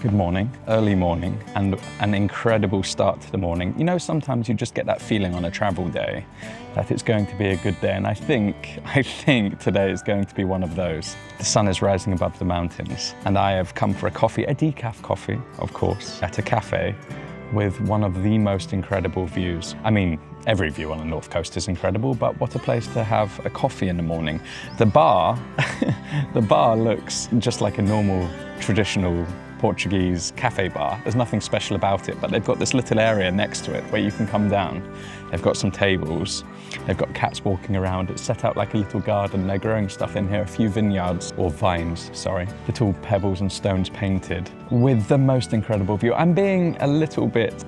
Good morning, early morning, and an incredible start to the morning. You know, sometimes you just get that feeling on a travel day that it's going to be a good day, and I think today is going to be one of those. The sun is rising above the mountains, and I have come for a coffee, a decaf coffee, of course, at a cafe with one of the most incredible views. I mean, every view on the North Coast is incredible, but what a place to have a coffee in the morning. The bar, the bar looks just like a normal, traditional Portuguese cafe bar. There's nothing special about it, but they've got this little area next to it where you can come down. They've got some tables, they've got cats walking around. It's set out like a little garden. They're growing stuff in here, a few vineyards, or vines, sorry. Little pebbles and stones painted with the most incredible view. I'm being a little bit,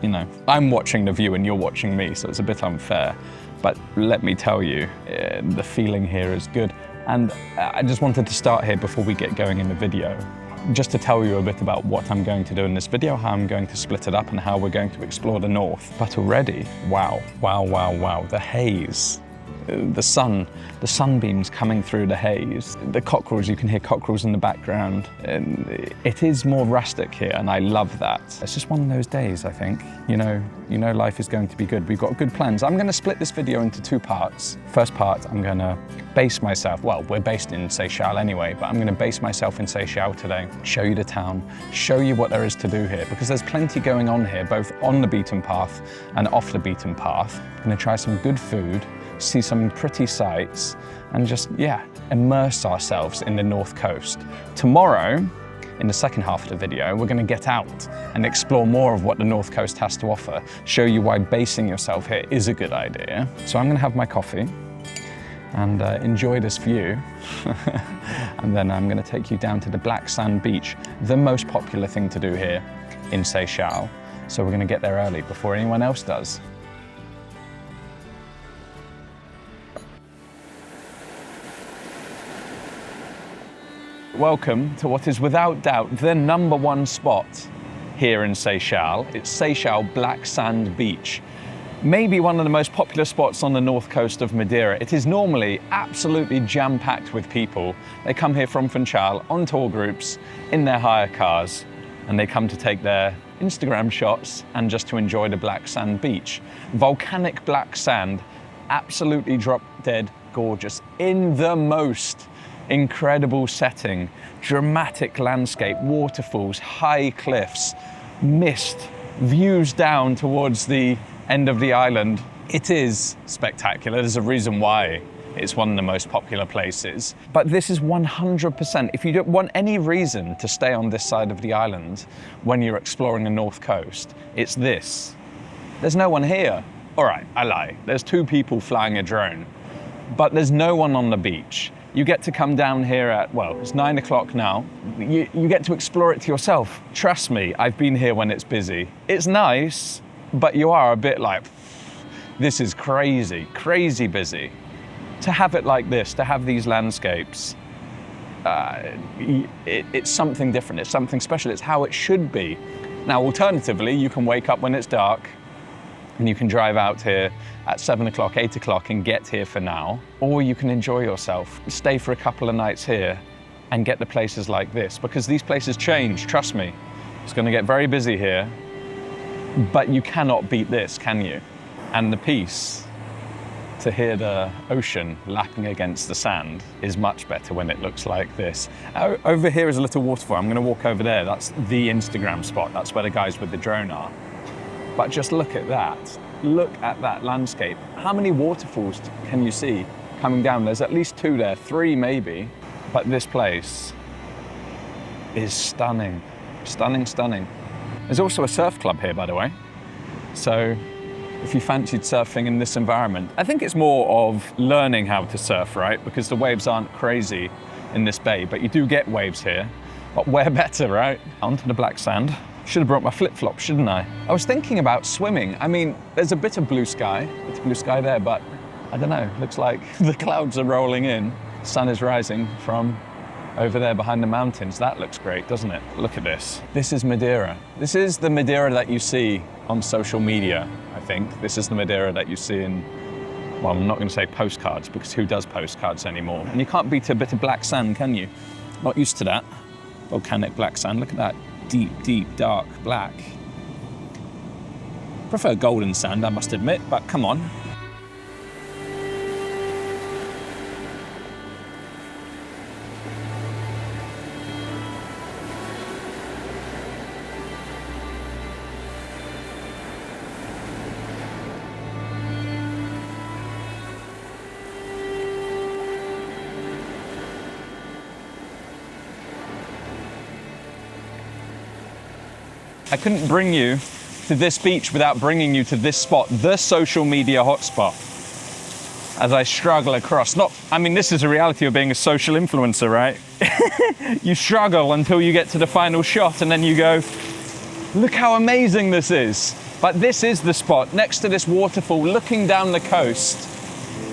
I'm watching the view and you're watching me, so it's a bit unfair. But let me tell you, the feeling here is good. And I just wanted to start here before we get going in the video, just to tell you a bit about what I'm going to do in this video, how I'm going to split it up and how we're going to explore the north. But already, wow, the haze, the sunbeams coming through the haze, the cockerels, you can hear cockerels in the background. And it is more rustic here and I love that. It's just one of those days, I think. You know life is going to be good. We've got good plans. I'm going to split this video into two parts. First part, I'm going to base myself, well, we're based in Seychelles anyway, but I'm going to base myself in Seychelles today, show you the town, show you what there is to do here, because there's plenty going on here, both on the beaten path and off the beaten path. I'm going to try some good food, see some pretty sights, and just, immerse ourselves in the North Coast. Tomorrow, in the second half of the video, we're going to get out and explore more of what the North Coast has to offer, show you why basing yourself here is a good idea. So I'm going to have my coffee and enjoy this view. And then I'm going to take you down to the Black Sand Beach, the most popular thing to do here in Seychelles. So we're going to get there early before anyone else does. Welcome to what is without doubt the #1 spot here in Seychelles. It's Seychelles Black Sand Beach. Maybe one of the most popular spots on the north coast of Madeira. It is normally absolutely jam-packed with people. They come here from Funchal on tour groups in their hire cars, and they come to take their Instagram shots and just to enjoy the black sand beach. Volcanic black sand, absolutely drop-dead gorgeous, in the most incredible setting, dramatic landscape, waterfalls, high cliffs, mist, views down towards the end of the island. It is spectacular. There's a reason why it's one of the most popular places. But this is 100%, if you don't want any reason to stay on this side of the island when you're exploring the north coast, it's this. There's no one here. All right, I lie. There's 2 people flying a drone, but there's no one on the beach. You get to come down here at, well, it's 9 o'clock now. You get to explore it to yourself. Trust me, I've been here when it's busy. It's nice, but you are a bit like, this is crazy, crazy busy. To have it like this, to have these landscapes, it's something different, it's something special, it's how it should be. Now, alternatively, you can wake up when it's dark and you can drive out here at 7 o'clock, 8 o'clock and get here for now, or you can enjoy yourself, stay for a couple of nights here and get the places like this, because these places change, trust me. It's going to get very busy here, but you cannot beat this, can you? And the peace, to hear the ocean lapping against the sand, is much better when it looks like this. Over here is a little waterfall. I'm going to walk over there. That's the Instagram spot. That's where the guys with the drone are. But just look at that. Look at that landscape. How many waterfalls can you see coming down? There's at least 2 there, 3 maybe. But this place is stunning, stunning, stunning. There's also a surf club here, by the way. So if you fancied surfing in this environment, I think it's more of learning how to surf, right? Because the waves aren't crazy in this bay, but you do get waves here. But where better, right? Onto the black sand. Should have brought my flip-flops, shouldn't I? I was thinking about swimming. I mean, there's a bit of blue sky. It's blue sky there, but I don't know. Looks like the clouds are rolling in. The sun is rising from over there behind the mountains. That looks great, doesn't it? Look at this. This is Madeira. This is the Madeira that you see on social media, I think. This is the Madeira that you see in, well, I'm not going to say postcards, because who does postcards anymore? And you can't beat a bit of black sand, can you? Not used to that. Volcanic black sand, look at that. deep, deep, dark black. Prefer golden sand, I must admit, but come on. I couldn't bring you to this beach without bringing you to this spot, the social media hotspot, as I struggle across. This is a reality of being a social influencer, right? You struggle until you get to the final shot and then you go, look how amazing this is. But this is the spot, next to this waterfall, looking down the coast.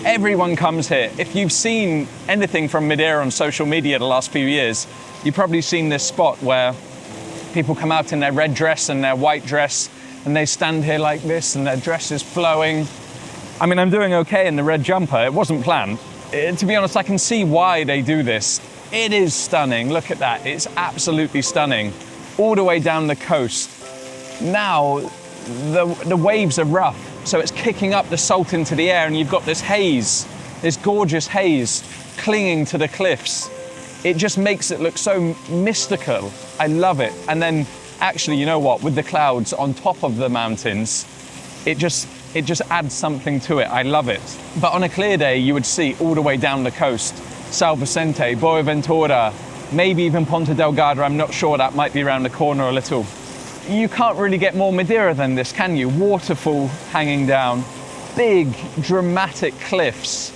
Everyone comes here. If you've seen anything from Madeira on social media the last few years, you've probably seen this spot where people come out in their red dress and their white dress, and they stand here like this, and their dress is flowing. I'm doing okay in the red jumper. It wasn't planned. To be honest, I can see why they do this. It is stunning. Look at that. It's absolutely stunning. All the way down the coast. Now, the waves are rough, so it's kicking up the salt into the air, and you've got this haze, this gorgeous haze clinging to the cliffs. It just makes it look so mystical. I love it. And then actually, you know what, with the clouds on top of the mountains, it just adds something to it. I love it. But on a clear day, you would see all the way down the coast, São Vicente, Boaventura, maybe even Ponta Delgada. I'm not sure, that might be around the corner a little. You can't really get more Madeira than this, can you? Waterfall hanging down, big dramatic cliffs,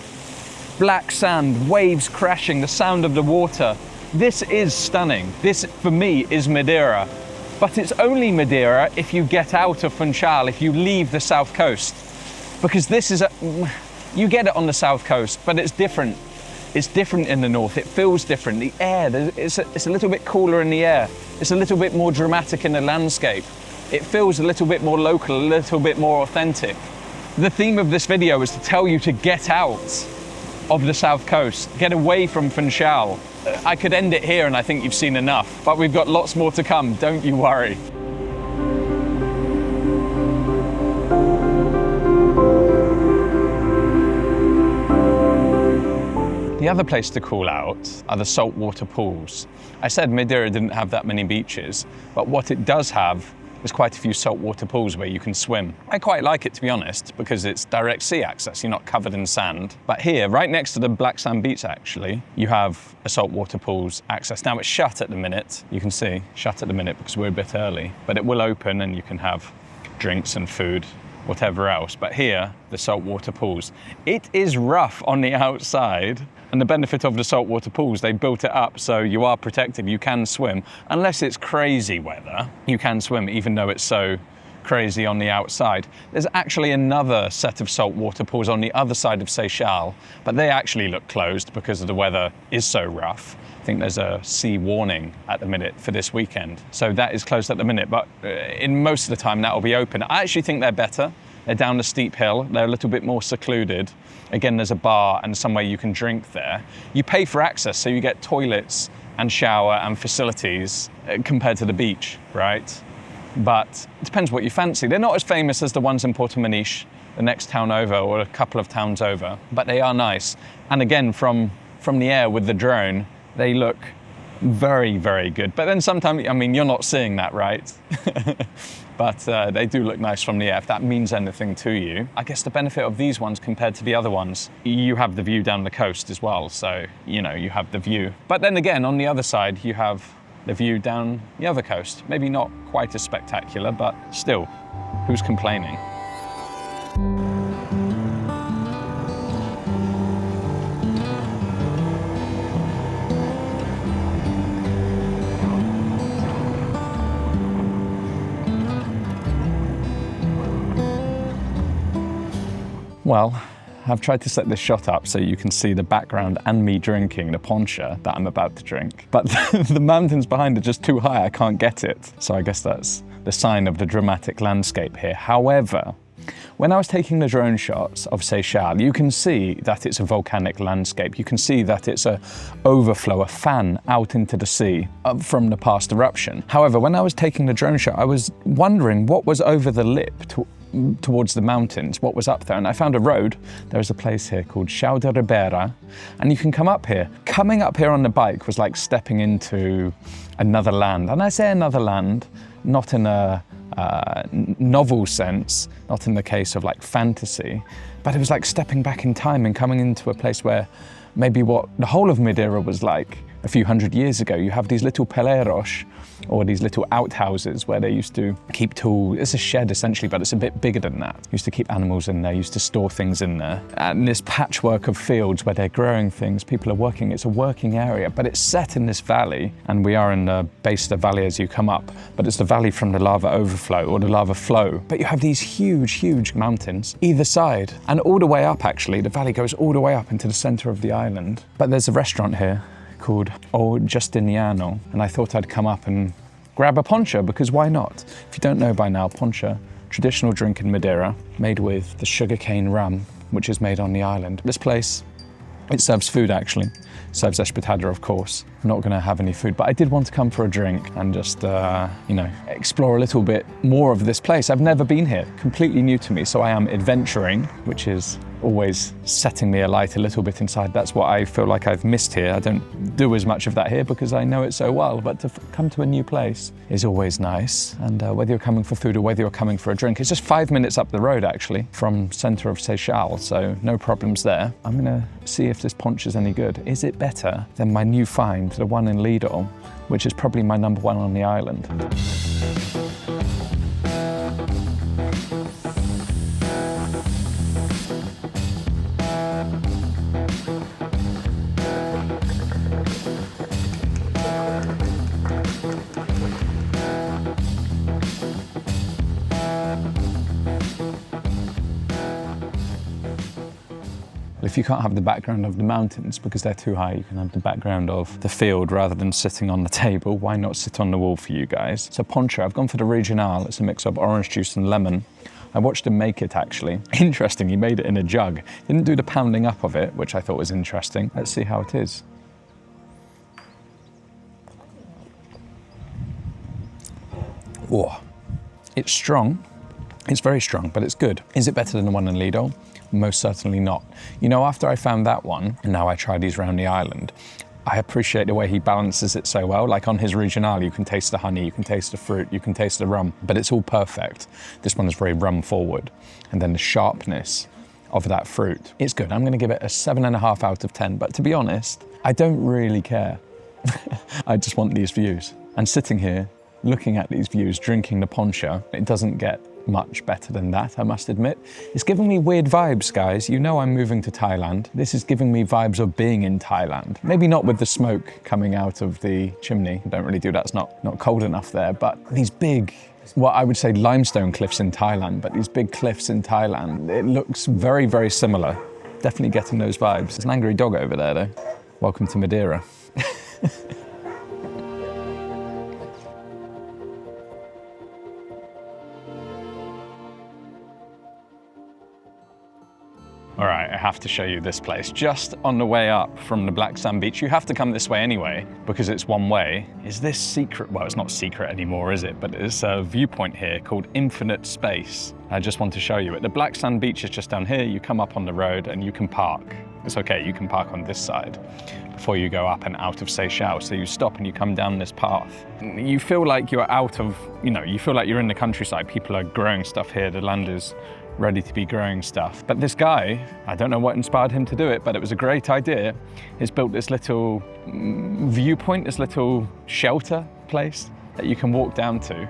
black sand, waves crashing, the sound of the water. This is stunning. This, for me, is Madeira. But it's only Madeira if you get out of Funchal, if you leave the south coast. Because you get it on the south coast, but it's different. It's different in the north. It feels different. The air, it's a little bit cooler in the air. It's a little bit more dramatic in the landscape. It feels a little bit more local, a little bit more authentic. The theme of this video is to tell you to get out of the south coast, get away from Funchal. I could end it here and I think you've seen enough, but we've got lots more to come, don't you worry. The other place to call out are the saltwater pools. I said Madeira didn't have that many beaches, but what it does have is quite a few saltwater pools where you can swim. I quite like it, to be honest, because it's direct sea access. You're not covered in sand. But here, right next to the black sand beach, actually, you have a saltwater pools access. Now, it's shut at the minute. You can see, shut at the minute because we're a bit early, but it will open and you can have drinks and food, whatever else. But here, the saltwater pools. It is rough on the outside. And the benefit of the saltwater pools, they built it up so you are protected, you can swim. Unless it's crazy weather, you can swim even though it's so crazy on the outside. There's actually another set of saltwater pools on the other side of Seixal, but they actually look closed because the weather is so rough. I think there's a sea warning at the minute for this weekend. So that is closed at the minute, but in most of the time that will be open. I actually think they're better. They're down a steep hill, they're a little bit more secluded. Again, there's a bar and somewhere you can drink there. You pay for access, so you get toilets and shower and facilities compared to the beach, right? But it depends what you fancy. They're not as famous as the ones in Porto Maniche, the next town over, or a couple of towns over, but they are nice. And again, from the air with the drone, they look very, very good. But then sometimes, you're not seeing that, right? But they do look nice from the air, if that means anything to you. I guess the benefit of these ones compared to the other ones, you have the view down the coast as well, so, you have the view. But then again, on the other side, you have the view down the other coast. Maybe not quite as spectacular, but still, who's complaining? Well, I've tried to set this shot up so you can see the background and me drinking the poncha that I'm about to drink. But the mountains behind are just too high, I can't get it. So I guess that's the sign of the dramatic landscape here. However, When I was taking the drone shots of Seychelles, you can see that it's a volcanic landscape. You can see that it's a overflow, a fan out into the sea from the past eruption. However, when I was taking the drone shot, I was wondering what was over the lip towards the mountains, what was up there. And I found a road. There is a place here called Chão de Ribeira, and you can come up here. Coming up here on the bike was like stepping into another land. And I say another land, not in a novel sense, not in the case of like fantasy, but it was like stepping back in time and coming into a place where maybe what the whole of Madeira was like a few hundred years ago. You have these little peleiros, or these little outhouses where they used to keep tools. It's a shed essentially, but it's a bit bigger than that. Used to keep animals in there, used to store things in there. And this patchwork of fields where they're growing things, people are working. It's a working area, but it's set in this valley. And we are in the base of the valley as you come up, but it's the valley from the lava overflow or the lava flow. But you have these huge, huge mountains either side, and all the way up actually. The valley goes all the way up into the center of the island. But there's a restaurant here called O Justiniano, and I thought I'd come up and grab a poncha, because why not? If you don't know by now, poncha, traditional drink in Madeira, made with the sugarcane rum, which is made on the island. This place, it serves food actually. It serves espetada, of course. I'm not gonna have any food, but I did want to come for a drink and just, explore a little bit more of this place. I've never been here, completely new to me, so I am adventuring, which is always setting me alight a little bit inside. That's what I feel like I've missed here. I don't do as much of that here because I know it so well, but to come to a new place is always nice. And whether you're coming for food or whether you're coming for a drink, it's just 5 minutes up the road actually from center of Seychelles, so no problems there. I'm gonna see if this poncha is any good. Is it better than my new find, the one in Lidl, which is probably my number one on the island? If you can't have the background of the mountains because they're too high, you can have the background of the field rather than sitting on the table. Why not sit on the wall for you guys? So poncha, I've gone for the regional. It's a mix of orange juice and lemon. I watched him make it actually. Interesting, he made it in a jug. Didn't do the pounding up of it, which I thought was interesting. Let's see how it is. Oh, it's strong. It's very strong, but it's good. Is it better than the one in Lidl? Most certainly not. You know, after I found that one, and now I try these around the island, I appreciate the way he balances it so well. Like on his regional, you can taste the honey, you can taste the fruit, you can taste the rum, but it's all perfect. This one is very rum forward. And then the sharpness of that fruit, it's good. I'm gonna give it a 7.5 out of 10, but to be honest, I don't really care. I just want these views. And sitting here, looking at these views, drinking the poncha, it doesn't get much better than that, I must admit. It's giving me weird vibes, guys. You know I'm moving to Thailand. This is giving me vibes of being in Thailand. Maybe not with the smoke coming out of the chimney. Don't really do that, it's not cold enough there, but these big, what I would say limestone cliffs in Thailand, but these big cliffs in Thailand, it looks very, very similar. Definitely getting those vibes. There's an angry dog over there though. Welcome to Madeira. All right, I have to show you this place. Just on the way up from the Black Sand Beach, you have to come this way anyway, because it's one way, is this secret, well, it's not secret anymore, is it? But it's a viewpoint here called Infinite Space. I just want to show you it. The Black Sand Beach is just down here. You come up on the road and you can park. It's okay, you can park on this side before you go up and out of Seychelles. So you stop and you come down this path. You feel like you're out of, you feel like you're in the countryside. People are growing stuff here. The land is ready to be growing stuff. But this guy, I don't know what inspired him to do it, but it was a great idea. He's built this little viewpoint, this little shelter place that you can walk down to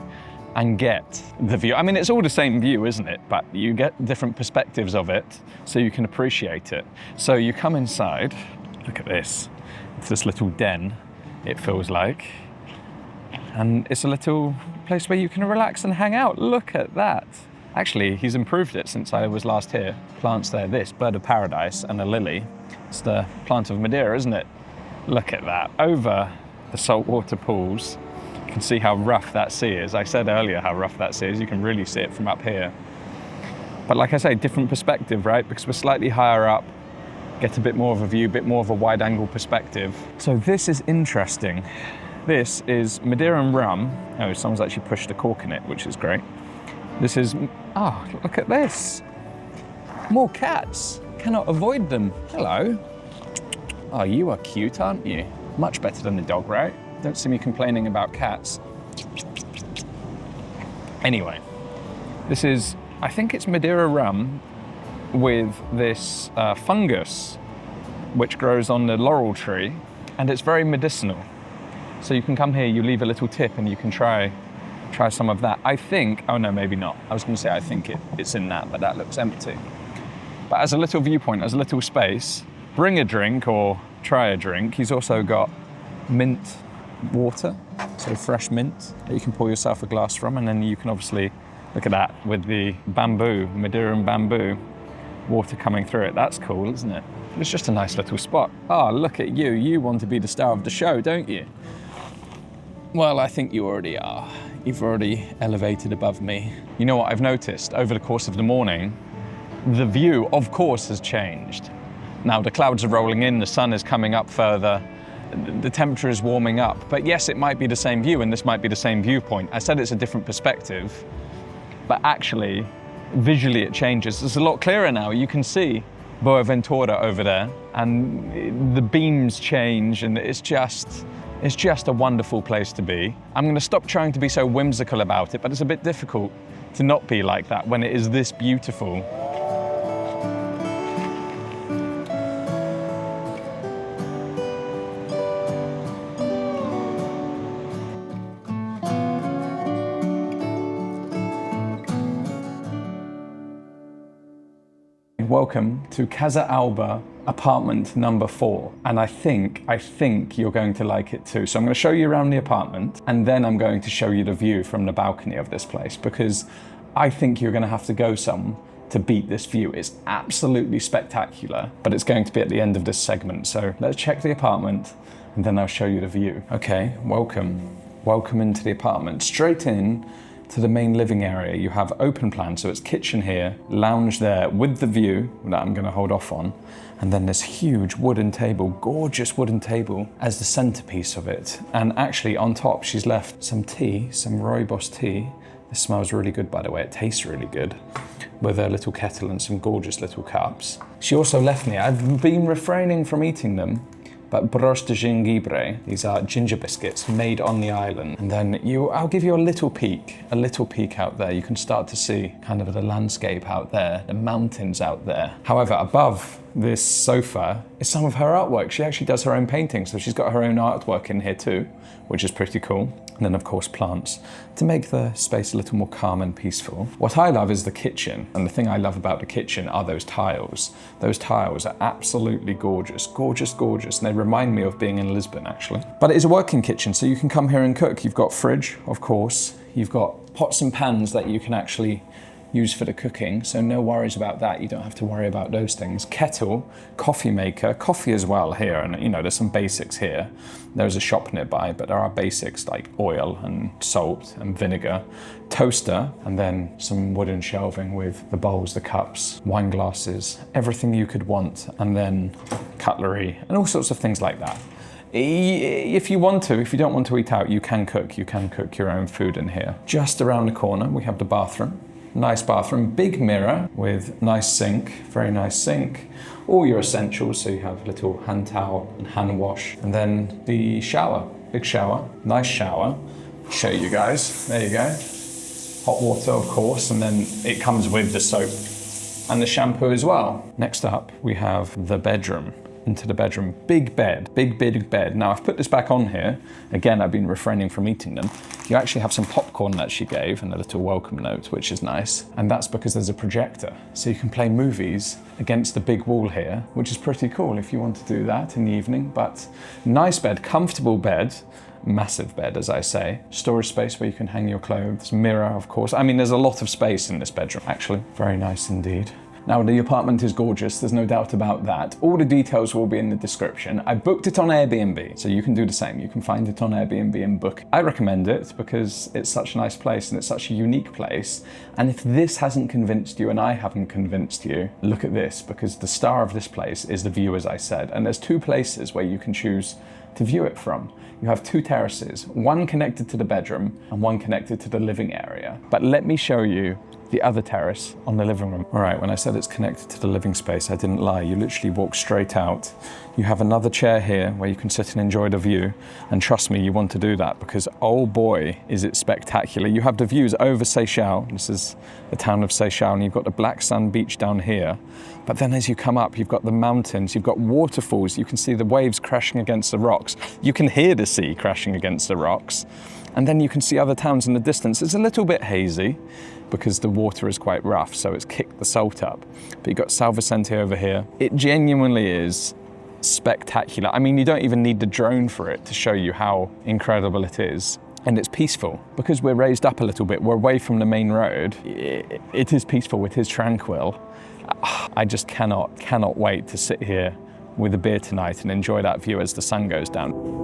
and get the view. I mean, it's all the same view, isn't it? But you get different perspectives of it so you can appreciate it. So you come inside, look at this. It's this little den, it feels like. And it's a little place where you can relax and hang out. Look at that. Actually, he's improved it since I was last here. Plants there, this, bird of paradise and a lily. It's the plant of Madeira, isn't it? Look at that. Over the saltwater pools, you can see how rough that sea is. I said earlier how rough that sea is. You can really see it from up here. But like I say, different perspective, right? Because we're slightly higher up, get a bit more of a view, a bit more of a wide angle perspective. So this is interesting. This is Madeira and rum. Oh, someone's actually pushed a cork in it, which is great. This is, oh, look at this. More cats. Cannot avoid them. Hello. Oh, you are cute, aren't you? Much better than the dog, right? Don't see me complaining about cats. Anyway, this is, I think it's Madeira rum with this fungus which grows on the laurel tree, and it's very medicinal. So you can come here, you leave a little tip, and you can try some of that. I think, oh no, maybe not. I was gonna say I think it's in that, but that looks empty. But as a little viewpoint, as a little space, bring a drink or try a drink. He's also got mint water, so fresh mint that you can pour yourself a glass from, and then you can obviously, look at that, with the bamboo, Madeiran bamboo, water coming through it. That's cool, isn't it? It's just a nice little spot. Oh, look at you. You want to be the star of the show, don't you? Well, I think you already are. You've already elevated above me. You know what I've noticed over the course of the morning? The view, of course, has changed. Now the clouds are rolling in, the sun is coming up further, the temperature is warming up. But yes, it might be the same view and this might be the same viewpoint. I said it's a different perspective, but actually, visually it changes. It's a lot clearer now. You can see Boaventura over there and the beams change, and it's just a wonderful place to be. I'm going to stop trying to be so whimsical about it, but it's a bit difficult to not be like that when it is this beautiful. Welcome to Casa Alba apartment number 4. And I think you're going to like it too. So I'm going to show you around the apartment, and then I'm going to show you the view from the balcony of this place, because I think you're going to have to go some to beat this view. It's absolutely spectacular, but it's going to be at the end of this segment. So let's check the apartment and then I'll show you the view. Okay, welcome. Welcome into the apartment. Straight in to the main living area. You have open plan, so it's kitchen here, lounge there with the view that I'm going to hold off on, and then this huge wooden table, gorgeous wooden table as the centerpiece of it. And actually on top she's left some tea, some rooibos tea. This smells really good, by the way. It tastes really good, with a little kettle and some gorgeous little cups. She also left me, I've been refraining from eating them, but broche de gengibre. These are ginger biscuits made on the island. And then I'll give you a little peek out there. You can start to see kind of the landscape out there, the mountains out there. However, above this sofa is some of her artwork. She actually does her own paintings, so she's got her own artwork in here too, which is pretty cool. And then of course plants to make the space a little more calm and peaceful. What I love is the kitchen, and the thing I love about the kitchen are those tiles. Those tiles are absolutely gorgeous, gorgeous, gorgeous, and they remind me of being in Lisbon actually. But it is a working kitchen, so you can come here and cook. You've got fridge, of course. You've got pots and pans that you can actually use for the cooking, so no worries about that. You don't have to worry about those things. Kettle, coffee maker, coffee as well here, and you know, there's some basics here. There's a shop nearby, but there are basics like oil and salt and vinegar, toaster, and then some wooden shelving with the bowls, the cups, wine glasses, everything you could want, and then cutlery and all sorts of things like that. If you want to, if you don't want to eat out, you can cook your own food in here. Just around the corner, we have the bathroom. Nice bathroom, big mirror with nice sink, very nice sink. All your essentials, so you have a little hand towel and hand wash. And then the shower, big shower, nice shower. Show you guys, there you go. Hot water, of course, and then it comes with the soap and the shampoo as well. Next up, we have the bedroom. Into the bedroom, big bed, big bed. Now I've put this back on here. Again, I've been refraining from eating them. You actually have some popcorn that she gave and a little welcome note, which is nice. And that's because there's a projector. So you can play movies against the big wall here, which is pretty cool if you want to do that in the evening. But nice bed, comfortable bed, massive bed, as I say. Storage space where you can hang your clothes, mirror, of course. I mean, there's a lot of space in this bedroom, actually. Very nice indeed. Now, the apartment is gorgeous, there's no doubt about that. All the details will be in the description. I booked it on Airbnb, so you can do the same. You can find it on Airbnb and book. I recommend it because it's such a nice place and it's such a unique place. And if this hasn't convinced you and I haven't convinced you, look at this, because the star of this place is the view, as I said. And there's two places where you can choose to view it from. You have two terraces, one connected to the bedroom and one connected to the living area. But let me show you the other terrace on the living room. All right, when I said it's connected to the living space, I didn't lie. You literally walk straight out. You have another chair here where you can sit and enjoy the view. And trust me, you want to do that because oh boy, is it spectacular. You have the views over Seychelles. This is the town of Seychelles, and you've got the black sand beach down here. But then as you come up, you've got the mountains, you've got waterfalls. You can see the waves crashing against the rocks. You can hear the sea crashing against the rocks. And then you can see other towns in the distance. It's a little bit hazy because the water is quite rough, so it's kicked the salt up. But you've got São Vicente over here. It genuinely is spectacular. I mean, you don't even need the drone for it to show you how incredible it is. And it's peaceful. Because we're raised up a little bit, we're away from the main road. It is peaceful, it is tranquil. I just cannot wait to sit here with a beer tonight and enjoy that view as the sun goes down.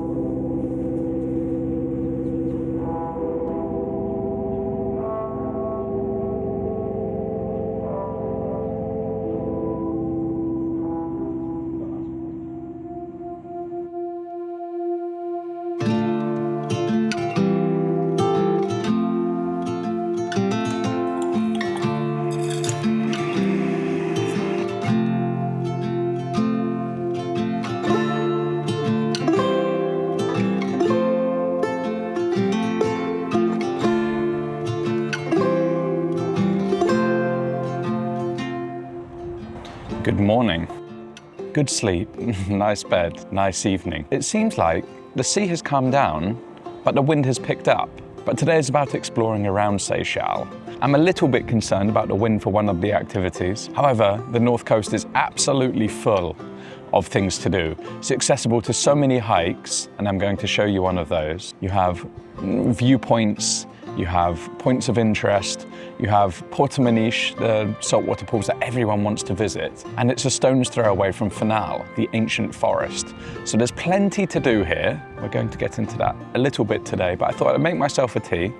Good morning, good sleep, nice bed, nice evening. It seems like the sea has calmed down, but the wind has picked up. But today is about exploring around Seychelles. I'm a little bit concerned about the wind for one of the activities. However, the North Coast is absolutely full of things to do. It's accessible to so many hikes, and I'm going to show you one of those. You have viewpoints, you have points of interest, you have Porto Maniche, the saltwater pools that everyone wants to visit, and it's a stone's throw away from Funchal, the ancient forest. So there's plenty to do here. We're going to get into that a little bit today, but I thought I'd make myself a tea.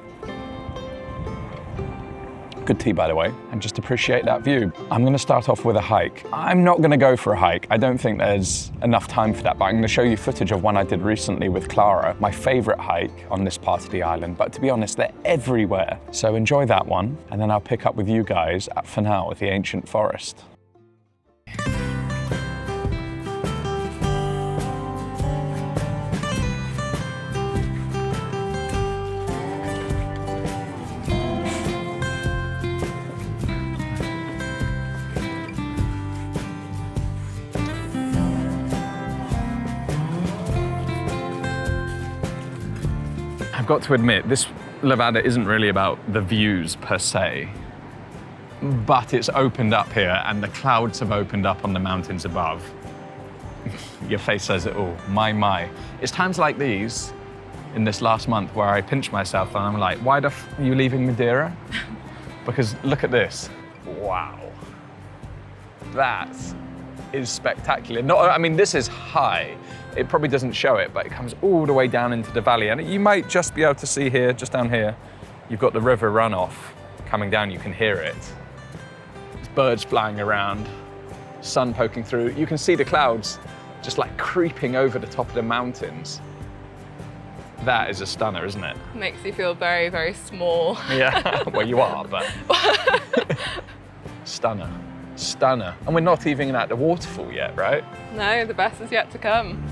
Good tea, by the way, and just appreciate that view. I'm gonna start off with a hike. I'm not gonna go for a hike. I don't think there's enough time for that, but I'm gonna show you footage of one I did recently with Clara, my favorite hike on this part of the island. But to be honest, they're everywhere. So enjoy that one, and then I'll pick up with you guys at Funchal, the ancient forest. I've got to admit, this Levada isn't really about the views per se, but it's opened up here and the clouds have opened up on the mountains above. Your face says it all, my. It's times like these in this last month where I pinch myself and I'm like, why the f are you leaving Madeira? Because look at this, wow. That is spectacular. I mean, this is high. It probably doesn't show it, but it comes all the way down into the valley. And you might just be able to see here, just down here, you've got the river runoff coming down. You can hear it. There's birds flying around, sun poking through. You can see the clouds just like creeping over the top of the mountains. That is a stunner, isn't it? Makes you feel very, very small. Yeah, well, you are, but stunner. Stunner. And we're not even at the waterfall yet, right? No, the best is yet to come.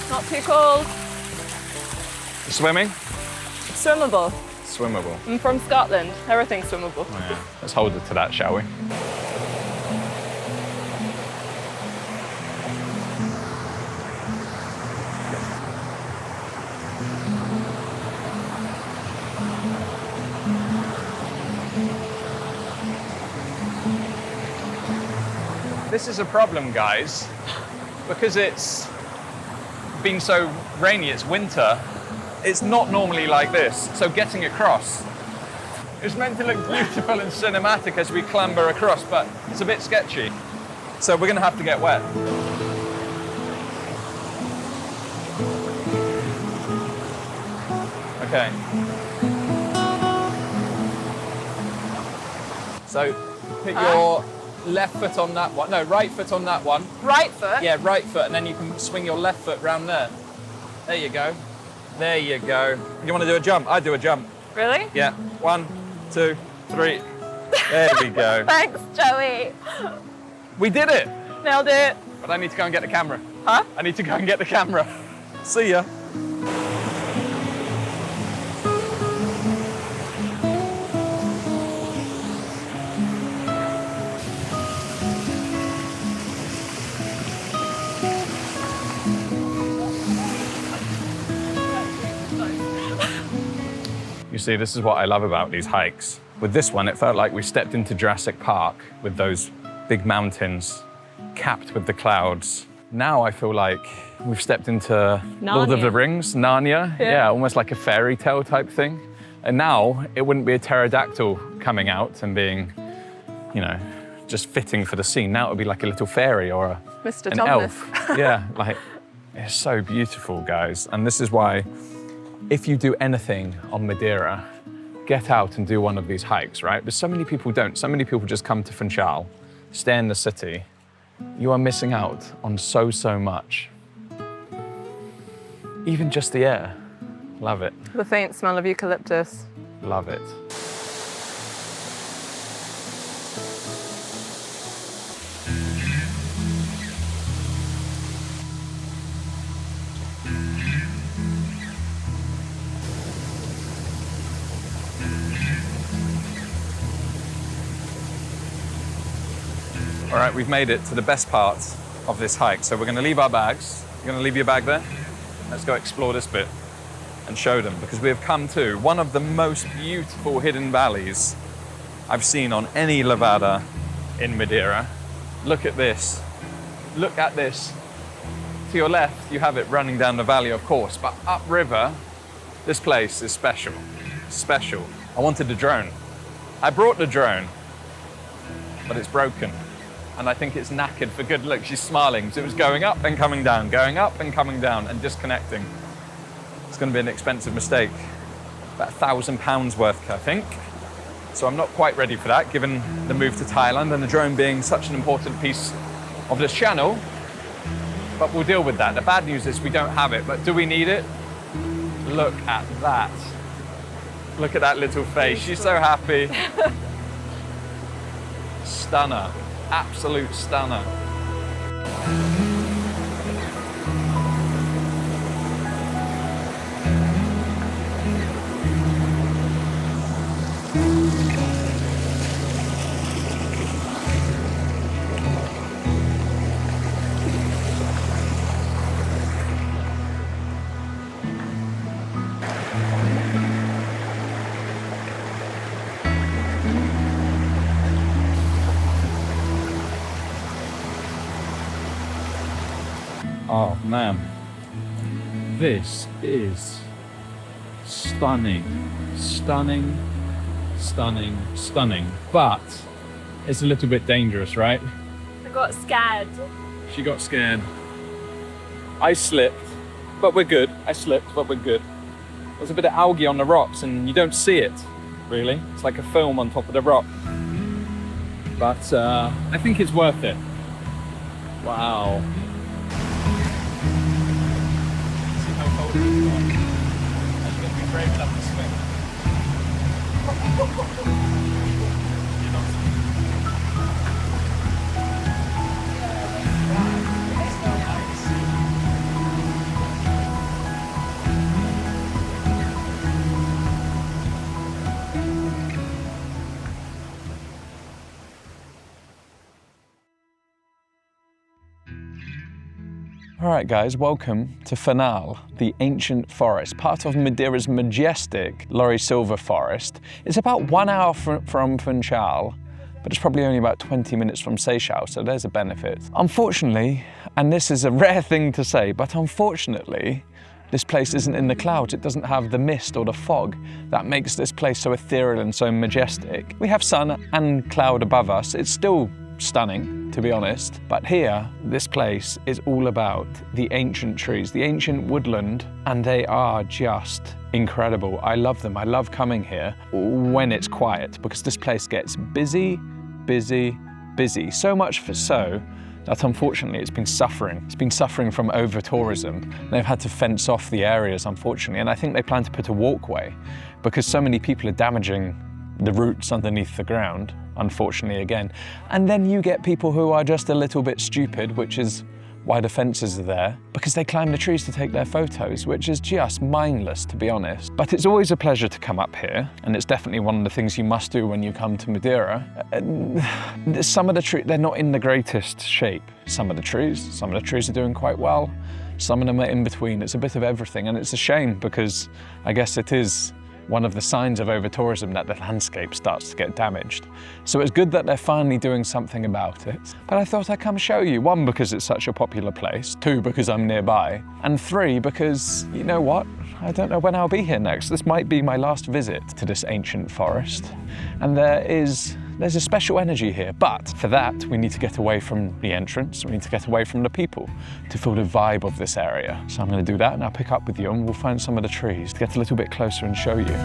Not too cold. Swimming? Swimmable. Swimmable. I'm from Scotland. Everything's swimmable. Oh, yeah. Let's hold it to that, shall we? this is a problem, guys, because it's been so rainy, it's winter, it's not normally like this. So getting across, it's meant to look beautiful and cinematic as we clamber across, but it's a bit sketchy. So we're gonna have to get wet. Okay. So put your left foot on that one. No, right foot on that one. Right foot? Yeah, right foot, and then you can swing your left foot round there. There you go. There you go. You want to do a jump? I do a jump. Really? Yeah. 1, 2, 3. There we go. Thanks, Joey. We did it. Nailed it. But I need to go and get the camera. Huh? I need to go and get the camera. See ya. You see, this is what I love about these hikes. With this one, it felt like we stepped into Jurassic Park with those big mountains capped with the clouds. Now I feel like we've stepped into Lord of the Rings, Narnia. Yeah, almost like a fairy tale type thing. And now it wouldn't be a pterodactyl coming out and being, you know, just fitting for the scene. Now it would be like a little fairy or an elf. Yeah, like, it's so beautiful, guys. And this is why, if you do anything on Madeira, get out and do one of these hikes, right? But so many people don't. So many people just come to Funchal, stay in the city. You are missing out on so, so much. Even just the air. Love it. The faint smell of eucalyptus. Love it. All right, we've made it to the best part of this hike. So we're gonna leave our bags. You're gonna leave your bag there? Let's go explore this bit and show them, because we have come to one of the most beautiful hidden valleys I've seen on any levada in Madeira. Look at this. Look at this. To your left, you have it running down the valley, of course, but upriver, this place is special. Special. I wanted the drone. I brought the drone, but it's broken. And I think it's knackered for good. Look, she's smiling. So it was going up and coming down, going up and coming down and disconnecting. It's gonna be an expensive mistake. About £1,000 worth, I think. So I'm not quite ready for that, given the move to Thailand and the drone being such an important piece of this channel. But we'll deal with that. The bad news is we don't have it, but do we need it? Look at that. Look at that little face. She's so happy. Stunner. Absolute stunner. Oh man, this is stunning, stunning, stunning, stunning, but it's a little bit dangerous, right? I got scared. She got scared. I slipped, but we're good. I slipped, but we're good. There's a bit of algae on the rocks and you don't see it, really. It's like a film on top of the rock. But I think it's worth it. Wow. Brave enough to swim. All right, guys, welcome to Fanal, the ancient forest, part of Madeira's majestic Laurie Silva forest. It's about 1 hour from Funchal, but it's probably only about 20 minutes from Seychelles, so there's a benefit. Unfortunately, and this is a rare thing to say, but unfortunately, this place isn't in the clouds. It doesn't have the mist or the fog that makes this place so ethereal and so majestic. We have sun and cloud above us. It's still stunning, to be honest. But here, this place is all about the ancient trees, the ancient woodland, and they are just incredible. I love them. I love coming here when it's quiet, because this place gets busy, busy, busy. So much so that unfortunately it's been suffering. It's been suffering from over-tourism. They've had to fence off the areas, unfortunately, and I think they plan to put a walkway because so many people are damaging the roots underneath the ground, unfortunately again. And then you get people who are just a little bit stupid, which is why the fences are there, because they climb the trees to take their photos, which is just mindless, to be honest. But it's always a pleasure to come up here, and it's definitely one of the things you must do when you come to Madeira. Some of the trees, they're not in the greatest shape. Some of the trees are doing quite well. Some of them are in between. It's a bit of everything, and it's a shame because I guess it is one of the signs of over-tourism that the landscape starts to get damaged. So it's good that they're finally doing something about it. But I thought I'd come show you. 1, because it's such a popular place. 2, because I'm nearby. And 3, because, you know what? I don't know when I'll be here next. This might be my last visit to this ancient forest. And there's a special energy here, but for that, we need to get away from the entrance. We need to get away from the people to feel the vibe of this area. So I'm going to do that, and I'll pick up with you, and we'll find some of the trees to get a little bit closer and show you.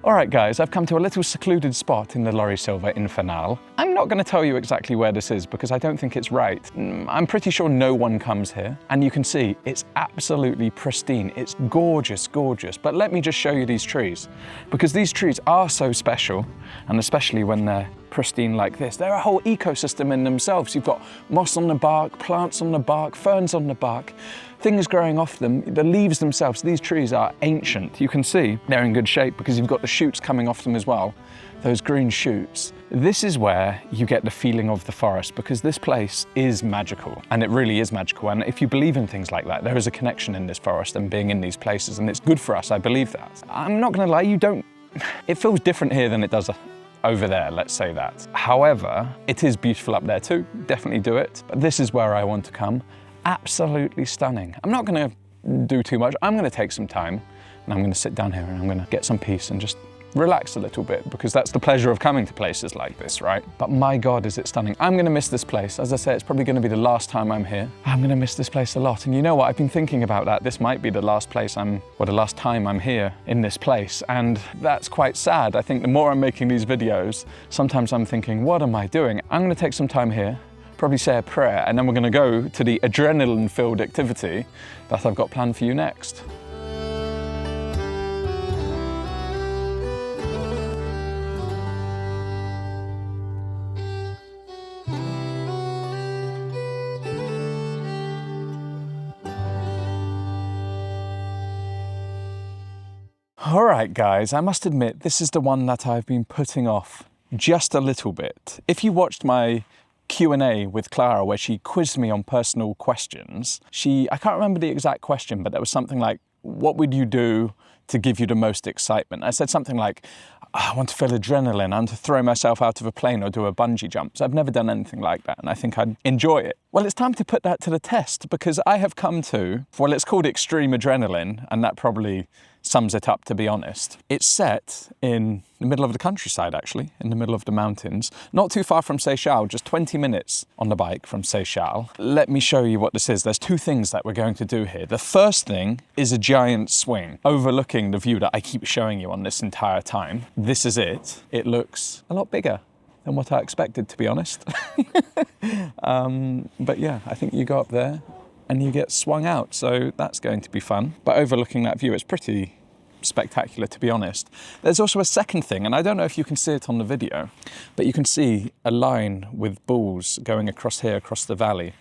All right, guys, I've come to a little secluded spot in the Laurisilva Infernal. I'm not going to tell you exactly where this is because I don't think it's right. I'm pretty sure no one comes here, and you can see it's absolutely pristine. It's gorgeous, gorgeous. But let me just show you these trees, because these trees are so special, and especially when they're pristine like this. They're a whole ecosystem in themselves. You've got moss on the bark, plants on the bark, ferns on the bark, things growing off them, the leaves themselves. These trees are ancient. You can see they're in good shape because you've got the shoots coming off them as well, those green shoots. This is where you get the feeling of the forest, because this place is magical, and it really is magical. And if you believe in things like that, there is a connection in this forest and being in these places, and it's good for us, I believe that. I'm not gonna lie, it feels different here than it does over there, let's say that. However, it is beautiful up there too, definitely do it. But this is where I want to come. Absolutely stunning. I'm not gonna do too much. I'm gonna take some time, and I'm gonna sit down here and I'm gonna get some peace and just relax a little bit, because that's the pleasure of coming to places like this, right? But my God, is it stunning. I'm gonna miss this place. As I say, it's probably gonna be the last time I'm here. I'm gonna miss this place a lot. And you know what? I've been thinking about that. This might be the last time I'm here in this place. And that's quite sad. I think the more I'm making these videos, sometimes I'm thinking, what am I doing? I'm gonna take some time here, probably say a prayer, and then we're gonna go to the adrenaline-filled activity that I've got planned for you next. All right, guys, I must admit, this is the one that I've been putting off just a little bit. If you watched my Q&A with Clara where she quizzed me on personal questions, I can't remember the exact question, but there was something like, what would you do to give you the most excitement? I said something like, I want to feel adrenaline, I want to throw myself out of a plane or do a bungee jump. So I've never done anything like that, and I think I'd enjoy it. Well, it's time to put that to the test, because I have come to, well, it's called extreme adrenaline, and that probably sums it up, to be honest. It's set in the middle of the countryside, actually, in the middle of the mountains, not too far from Seychelles, just 20 minutes on the bike from Seychelles. Let me show you what this is. There's 2 things that we're going to do here. The first thing is a giant swing overlooking the view that I keep showing you on this entire time. This is it. It looks a lot bigger than what I expected, to be honest. But yeah, I think you go up there and you get swung out, so that's going to be fun. But overlooking that view, it's pretty spectacular, to be honest. There's also a second thing, and I don't know if you can see it on the video, but you can see a line with bulls going across here, across the valley.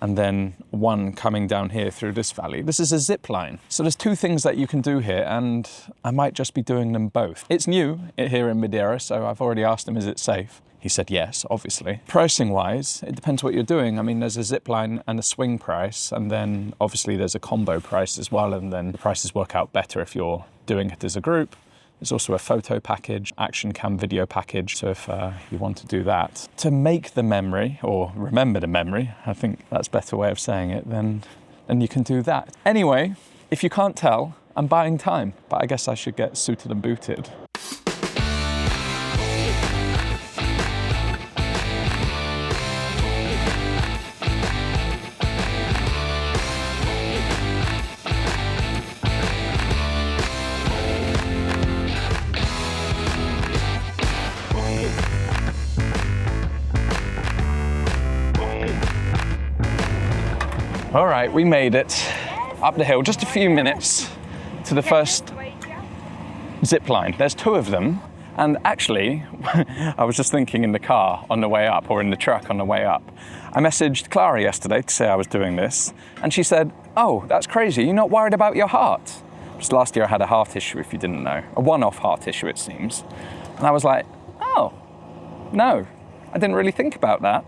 and then one coming down here through this valley. This is a zip line. So there's two things that you can do here, and I might just be doing them both. It's new here in Madeira, so I've already asked him, is it safe? He said yes, obviously. Pricing wise, it depends what you're doing. I mean, there's a zip line and a swing price, and then obviously there's a combo price as well, and then the prices work out better if you're doing it as a group. There's also a photo package, action cam video package, so if you want to do that. To make the memory, or remember the memory, I think that's a better way of saying it, then you can do that. Anyway, if you can't tell, I'm buying time, but I guess I should get suited and booted. All right, we made it up the hill, just a few minutes to the first zip line. There's two of them. And actually, I was just thinking in the car on the way up, or in the truck on the way up, I messaged Clara yesterday to say I was doing this. And she said, oh, that's crazy. You're not worried about your heart? Just last year I had a heart issue, if you didn't know. A one-off heart issue, it seems. And I was like, oh, no, I didn't really think about that.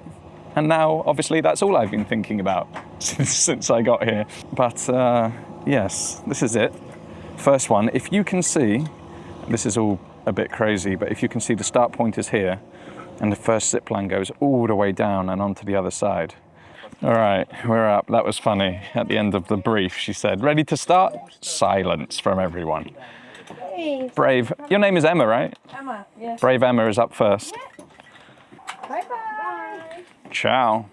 And now, obviously, that's all I've been thinking about since I got here. But yes, this is it. First one, if you can see, this is all a bit crazy, but if you can see the start point is here, and the first zip line goes all the way down and onto the other side. All right, we're up. That was funny. At the end of the brief, she said, ready to start? Silence from everyone. Hey. Brave. Your name is Emma, right? Emma, yeah. Brave Emma is up first. Bye-bye. Ciao.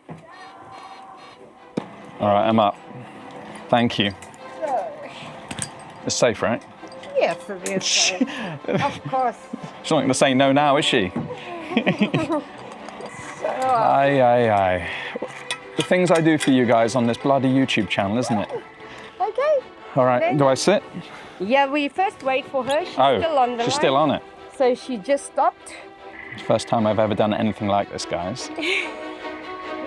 All right, I'm up. Thank you. It's safe, right? Yes, it is. Of course. She's not going to say no now, is she? Aye. The things I do for you guys on this bloody YouTube channel, isn't it? Okay. All right, do I sit? Yeah, we first wait for her. She's still on the she's line. still on it. So she just stopped. It's the first time I've ever done anything like this, guys.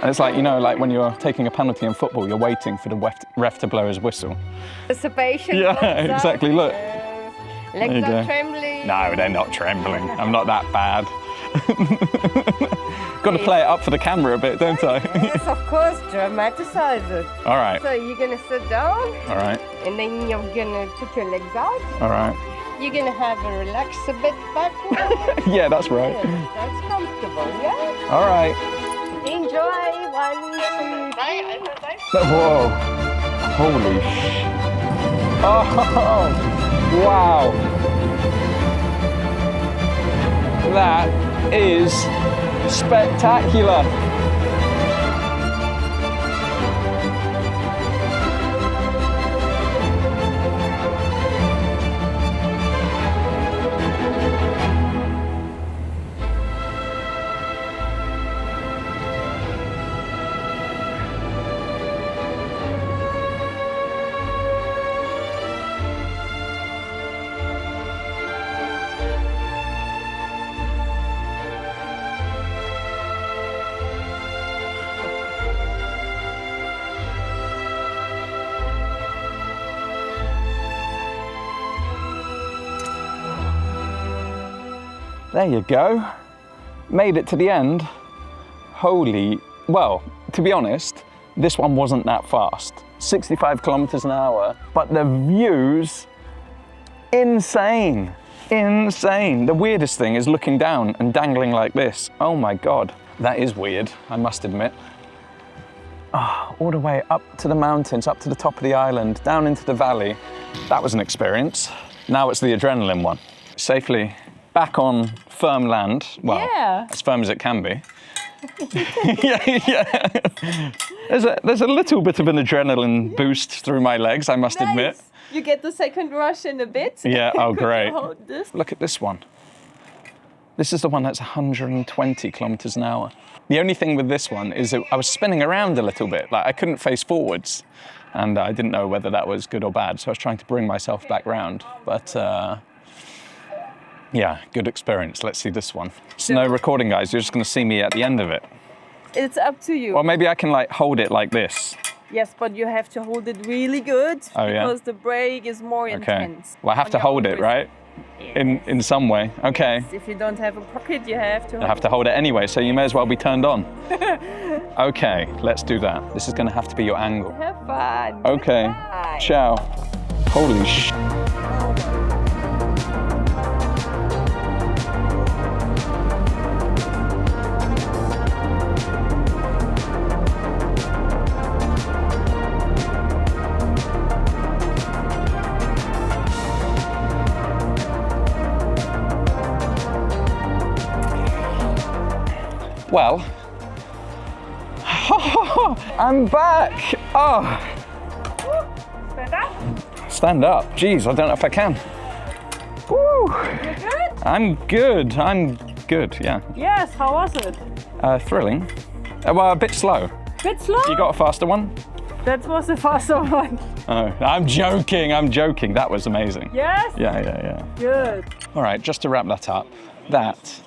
And it's like, you know, like when you're taking a penalty in football, you're waiting for the ref to blow his whistle. Anticipation. Yeah, exactly, look. Legs are trembling. No, they're not trembling. I'm not that bad. Got to play it up for the camera a bit, don't I? Yes, of course, dramatize it. All right. So you're gonna sit down. All right. And then you're gonna put your legs out. All right. You're gonna have a relax a bit backward. Yeah, that's right. Yeah, that's comfortable, yeah? All right. Enjoy. 1, 2. Whoa. Holy sh. Oh, wow. That is spectacular. There you go. Made it to the end. Holy, well, to be honest, this one wasn't that fast. 65 kilometers an hour, but the views, insane, insane. The weirdest thing is looking down and dangling like this. Oh my God, that is weird, I must admit. Oh, all the way up to the mountains, up to the top of the island, down into the valley. That was an experience. Now it's the adrenaline one. Safely back on firm land. Well, yeah. As firm as it can be. yeah. There's a little bit of an adrenaline boost through my legs, I must admit. You get the second rush in a bit. Yeah, oh great. Hold this. Look at this one. This is the one that's 120 kilometers an hour. The only thing with this one is that I was spinning around a little bit, like I couldn't face forwards, and I didn't know whether that was good or bad, so I was trying to bring myself back round. But yeah, good experience. Let's see this one. It's no recording, guys. You're just going to see me at the end of it. It's up to you. Or maybe I can like hold it like this. Yes, but you have to hold it really good Oh, yeah? because the brake is more Okay. intense. Well, I have on to your hold own it, wrist. right? In some way. Okay. Yes, if you don't have a pocket, you have to. I have to hold it anyway, so you may as well be turned on. Okay, let's do that. This is going to have to be your angle. Have fun. Okay. Goodbye. Ciao. Holy sh. Well, I'm back. Oh, Stand up. stand up. Jeez, I don't know if I can. Woo. You good? I'm good. I'm good. Yeah. Yes. How was it? Thrilling. Well, a bit slow. Bit slow. You got a faster one? That was the faster one. Oh, I'm joking. I'm joking. That was amazing. Yes. Yeah. Good. All right, just to wrap that up, that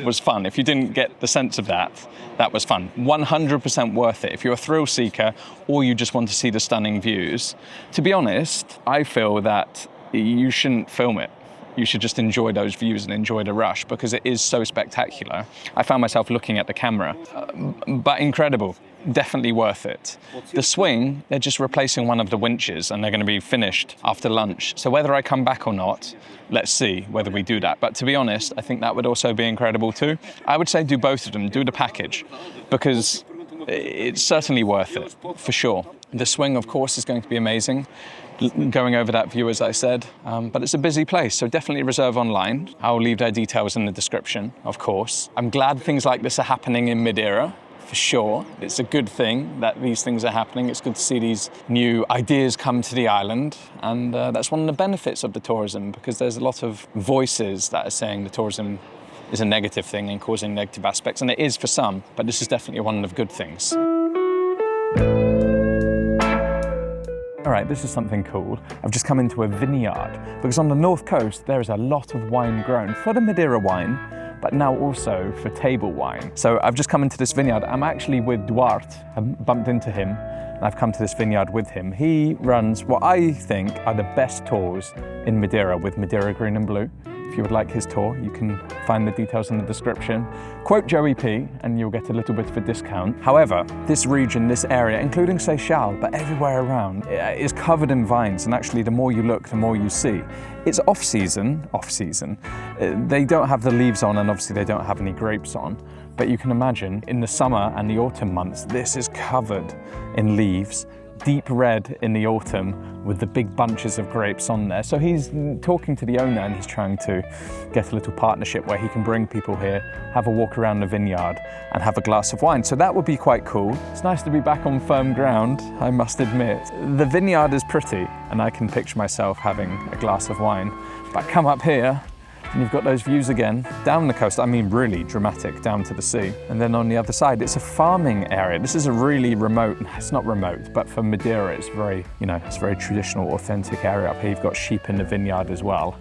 was fun. If you didn't get the sense of that, that was fun. 100% worth it. If you're a thrill seeker or you just want to see the stunning views, to be honest, I feel that you shouldn't film it. You should just enjoy those views and enjoy the rush because it is so spectacular. I found myself looking at the camera, but incredible. Definitely worth it. The swing, they're just replacing one of the winches and they're going to be finished after lunch. So whether I come back or not, let's see whether we do that. But to be honest, I think that would also be incredible too. I would say do both of them, do the package, because it's certainly worth it, for sure. The swing, of course, is going to be amazing. Going over that view, as I said, but it's a busy place, so definitely reserve online. I'll leave their details in the description, of course. I'm glad things like this are happening in Madeira. For sure. It's a good thing that these things are happening. It's good to see these new ideas come to the island. And that's one of the benefits of the tourism, because there's a lot of voices that are saying the tourism is a negative thing and causing negative aspects. And it is for some, but this is definitely one of the good things. All right, this is something cool. I've just come into a vineyard because on the north coast, there is a lot of wine grown for the Madeira wine, but now also for table wine. So I've just come into this vineyard. I'm actually with Duarte. I bumped into him and I've come to this vineyard with him. He runs what I think are the best tours in Madeira with Madeira Green and Blue. If you would like his tour, you can find the details in the description. Quote Joey P and you'll get a little bit of a discount. However, this region, this area, including Seychelles, but everywhere around, is covered in vines. And actually, the more you look, the more you see. It's off-season. They don't have the leaves on and obviously they don't have any grapes on. But you can imagine in the summer and the autumn months, this is covered in leaves. Deep red in the autumn with the big bunches of grapes on there. So he's talking to the owner and he's trying to get a little partnership where he can bring people here, have a walk around the vineyard and have a glass of wine. So that would be quite cool. It's nice to be back on firm ground, I must admit. The vineyard is pretty and I can picture myself having a glass of wine. But come up here and you've got those views again, down the coast, I mean really dramatic, down to the sea. And then on the other side, it's a farming area. This is a really remote, it's not remote, but for Madeira, it's very, it's a very traditional, authentic area up here. You've got sheep in the vineyard as well,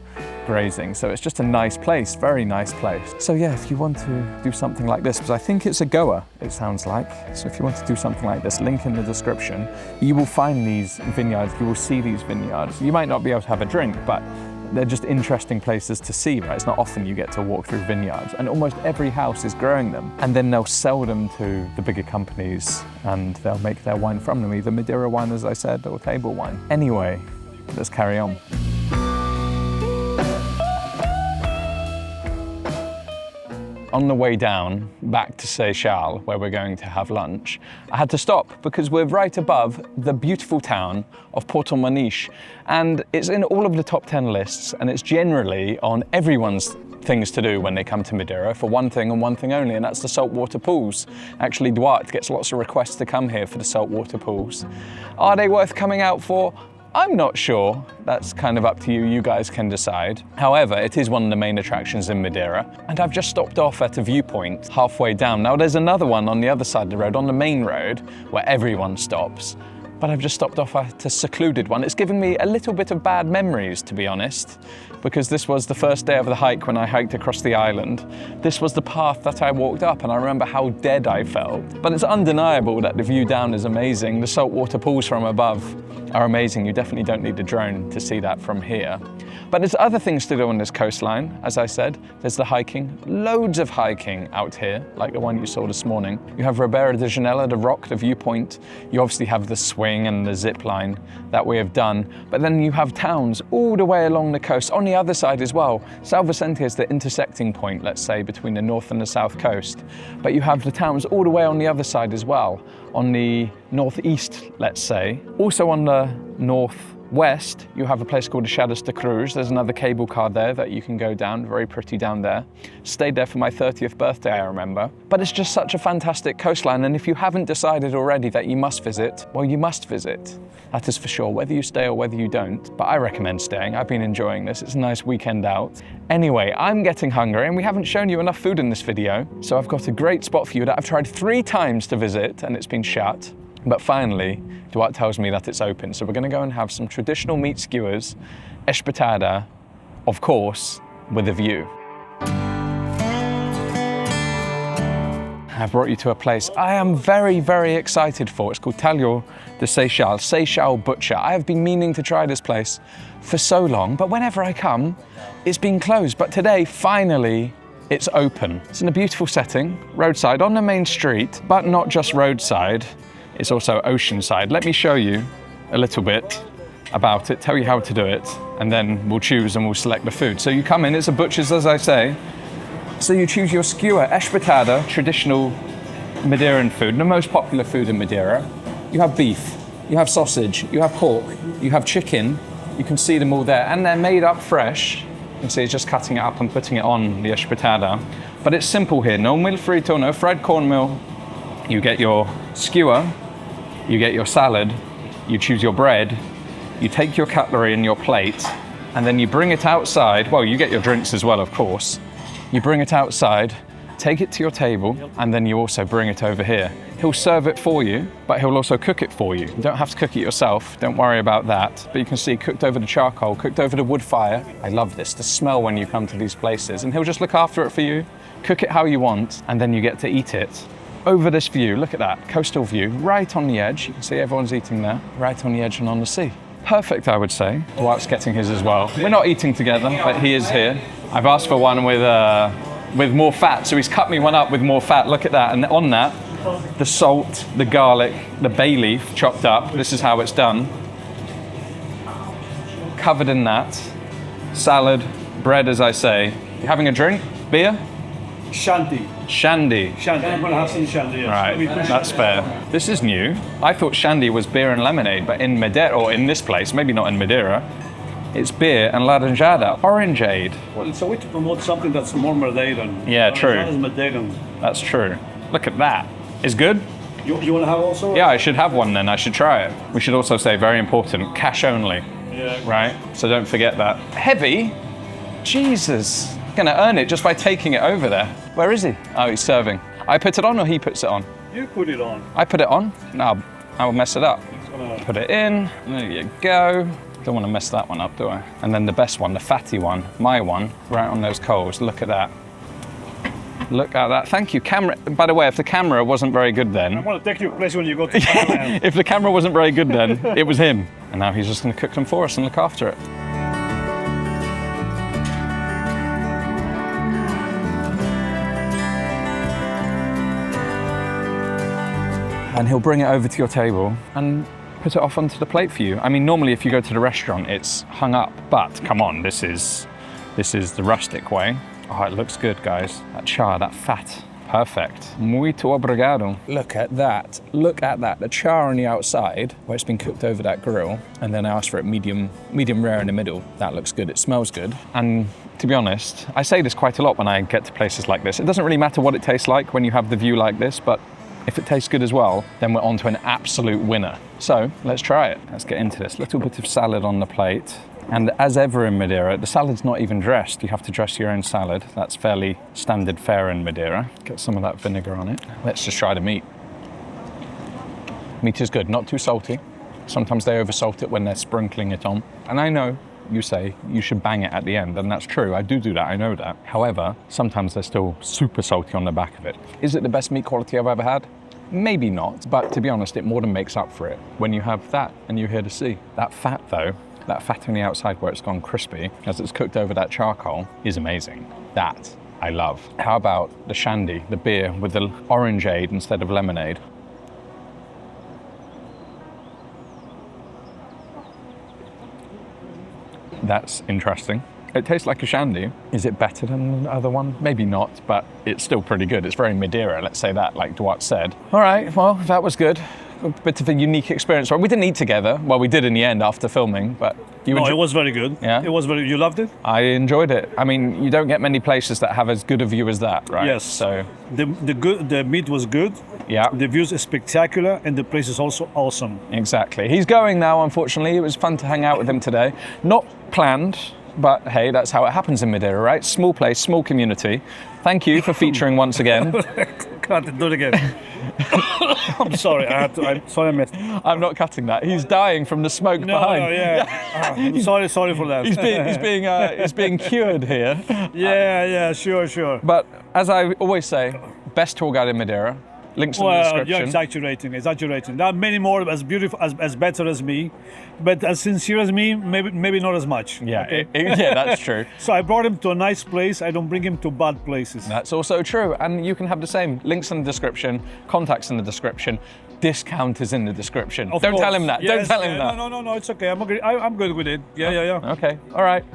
grazing. So it's just a nice place, very nice place. So yeah, if you want to do something like this, because I think it's a goer, it sounds like. So if you want to do something like this, link in the description, you will find these vineyards, you will see these vineyards. You might not be able to have a drink, but they're just interesting places to see, right? It's not often you get to walk through vineyards and almost every house is growing them. And then they'll sell them to the bigger companies and they'll make their wine from them, either Madeira wine, as I said, or table wine. Anyway, let's carry on. On the way down, back to Seychelles, where we're going to have lunch, I had to stop because we're right above the beautiful town of Porto Maniche. And it's in all of the top 10 lists, and it's generally on everyone's things to do when they come to Madeira for one thing and one thing only, and that's the saltwater pools. Actually, Duarte gets lots of requests to come here for the saltwater pools. Are they worth coming out for? I'm not sure. That's kind of up to you. You guys can decide. However, it is one of the main attractions in Madeira. And I've just stopped off at a viewpoint halfway down. Now there's another one on the other side of the road, on the main road, where everyone stops. but I've just stopped off at a secluded one. It's given me a little bit of bad memories, to be honest, because this was the first day of the hike when I hiked across the island. This was the path that I walked up, and I remember how dead I felt. But it's undeniable that the view down is amazing. The saltwater pools from above are amazing. You definitely don't need a drone to see that from here. But there's other things to do on this coastline. As I said, there's the hiking, loads of hiking out here, like the one you saw this morning. You have Ribeira de Janela, the rock, the viewpoint. You obviously have the swing and the zip line that we have done. But then you have towns all the way along the coast, on the other side as well. São Vicente is the intersecting point, let's say, between the north and the south coast. But you have the towns all the way on the other side as well, on the northeast, let's say. Also on the northwest, you have a place called Chadas de Cruz. There's another cable car there that you can go down, very pretty down there. Stayed there for my 30th birthday, I remember. But it's just such a fantastic coastline, and if you haven't decided already that you must visit, well, you must visit. That is for sure, whether you stay or whether you don't. But I recommend staying. I've been enjoying this. It's a nice weekend out. Anyway, I'm getting hungry, and we haven't shown you enough food in this video, so I've got a great spot for you that I've tried 3 times to visit, and it's been shut. But finally, Duarte tells me that it's open. So we're going to go and have some traditional meat skewers, espetada, of course, with a view. I've brought you to a place I am very, very excited for. It's called Talho de Seixal, Seixal Butcher. I have been meaning to try this place for so long, but whenever I come, it's been closed. But today, finally, it's open. It's in a beautiful setting, roadside, on the main street, but not just roadside. It's also oceanside. Let me show you a little bit about it, tell you how to do it, and then we'll choose and we'll select the food. So you come in, it's a butcher's, as I say. So you choose your skewer, espetada, traditional Madeiran food, the most popular food in Madeira. You have beef, you have sausage, you have pork, you have chicken. You can see them all there, and they're made up fresh. You can see it's just cutting it up and putting it on the espetada. But it's simple here, no milho frito, no fried cornmeal. You get your skewer, you get your salad, you choose your bread, you take your cutlery and your plate, and then you bring it outside. Well, you get your drinks as well, of course. You bring it outside, take it to your table, and then you also bring it over here. He'll serve it for you, but he'll also cook it for you. You don't have to cook it yourself, don't worry about that. But you can see cooked over the charcoal, cooked over the wood fire. I love this, the smell when you come to these places. And he'll just look after it for you, cook it how you want, and then you get to eat it. Over this view, look at that, coastal view, right on the edge. You can see everyone's eating there, right on the edge and on the sea. Perfect, I would say. Duarte's getting his as well. We're not eating together, but he is here. I've asked for one with more fat, so he's cut me one up with more fat. Look at that, and on that, the salt, the garlic, the bay leaf chopped up. This is how it's done. Covered in that. Salad, bread, as I say. You having a drink? Beer? Shandy. Shandy. Shandy. I'm going to have some shandy, yes. Right, that's fair. This is new. I thought shandy was beer and lemonade, but in Madeira, or in this place, maybe not in Madeira, it's beer and laranjada, orangeade. Well, it's a way to promote something that's more Madeiran. Yeah, true. Not as Madeiran. That's true. Look at that. It's good? You want to have also? Yeah, I should have one then. I should try it. We should also say, very important, cash only. Yeah. Right? So don't forget that. Heavy? Jesus. Going to earn it just by taking it over there. Where is he? Oh, he's serving. I put it on or he puts it on? You put it on. I put it on? No, I'll mess it up. Put it in. There you go. Don't want to mess that one up, do I? And then the best one, the fatty one, my one, right on those coals. Look at that. Look at that. Thank you, camera. By the way, if the camera wasn't very good then... I want to take you a place when you go to Thailand. If the camera wasn't very good then, it was him. And now he's just going to cook them for us and look after it. And he'll bring it over to your table and put it off onto the plate for you. I mean, normally if you go to the restaurant, it's hung up, but come on, this is the rustic way. Oh, it looks good, guys. That char, that fat, perfect. Muito obrigado. Look at that, the char on the outside, where it's been cooked over that grill, and then I asked for it medium rare in the middle. That looks good, it smells good. And to be honest, I say this quite a lot when I get to places like this. It doesn't really matter what it tastes like when you have the view like this, but if it tastes good as well, then we're on to an absolute winner. So let's try it. Let's get into this. Little bit of salad on the plate. And as ever in Madeira, the salad's not even dressed. You have to dress your own salad. That's fairly standard fare in Madeira. Get some of that vinegar on it. Let's just try the meat. Meat is good, not too salty. Sometimes they oversalt it when they're sprinkling it on. And I know you say you should bang it at the end, and that's true. I do that, I know that. However, sometimes they're still super salty on the back of it. Is it the best meat quality I've ever had? Maybe not, but to be honest, it more than makes up for it when you have that and you're here to see. That fat though, that fat on the outside where it's gone crispy as it's cooked over that charcoal is amazing. That I love. How about the shandy, the beer with the orangeade instead of lemonade? That's interesting. It tastes like a shandy. Is it better than the other one? Maybe not, but it's still pretty good. It's very Madeira, let's say that, like Duarte said. All right, well, that was good. A bit of a unique experience. We didn't eat together. Well, we did in the end after filming, but you No, it was very good. Yeah? It was very, you loved it? I enjoyed it. I mean, you don't get many places that have as good a view as that, right? Yes. So, The meat was good. yeah. The views is spectacular, and the place is also awesome. Exactly. He's going now, unfortunately. It was fun to hang out with him today. Not planned, but hey, that's how it happens in Madeira, right? Small place, small community. Thank you for featuring once again. Can't do it again. I'm sorry. I'm sorry I missed. I'm not cutting that. He's dying from the smoke behind. No, yeah. Sorry for that. He's being cured here. Yeah, sure. But as I always say, best tour guide in Madeira. Links in the Well, description. you're exaggerating. There are many more as beautiful, as better as me, but as sincere as me, maybe not as much. Yeah, okay? yeah, that's true. So I brought him to a nice place. I don't bring him to bad places. That's also true. And you can have the same. Links in the description, contacts in the description, discount is in the description. Of Don't course. tell him that. Yes, Don't tell him yeah, that. No, it's okay. I'm good with it. Yeah. Okay, all right.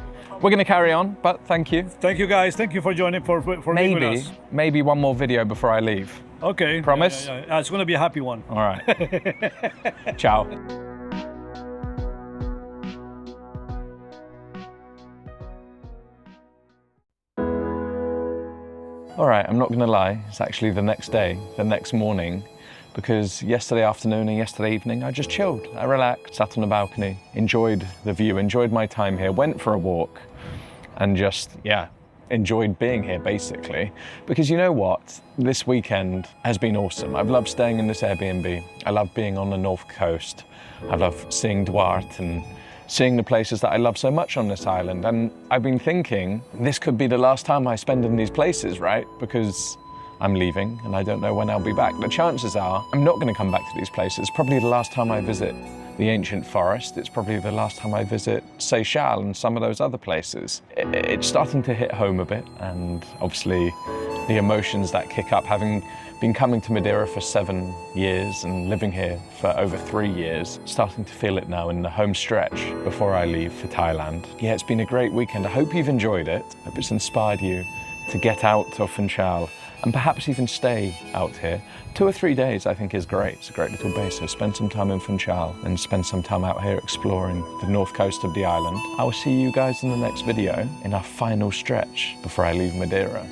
We're going to carry on, but thank you. Thank you guys. Thank you for joining for being with us. Maybe one more video before I leave. Okay. Promise? Yeah. It's going to be a happy one. All right. Ciao. All right, I'm not going to lie. It's actually the next day, the next morning, because yesterday afternoon and yesterday evening, I just chilled. I relaxed, sat on the balcony, enjoyed the view, enjoyed my time here, went for a walk, and just, enjoyed being here basically. Because you know what? This weekend has been awesome. I've loved staying in this Airbnb. I love being on the North Coast. I love seeing Duarte and seeing the places that I love so much on this island. And I've been thinking, this could be the last time I spend in these places, right? Because I'm leaving and I don't know when I'll be back. The chances are I'm not going to come back to these places. It's probably the last time I visit the ancient forest. It's probably the last time I visit Seychelles and some of those other places. It's starting to hit home a bit, and obviously the emotions that kick up, having been coming to Madeira for 7 years and living here for over 3 years, starting to feel it now in the home stretch before I leave for Thailand. Yeah, it's been a great weekend. I hope you've enjoyed it. I hope it's inspired you to get out of Funchal and perhaps even stay out here. 2 or 3 days I think is great. It's a great little base, so spend some time in Funchal and spend some time out here exploring the north coast of the island. I will see you guys in the next video in our final stretch before I leave Madeira.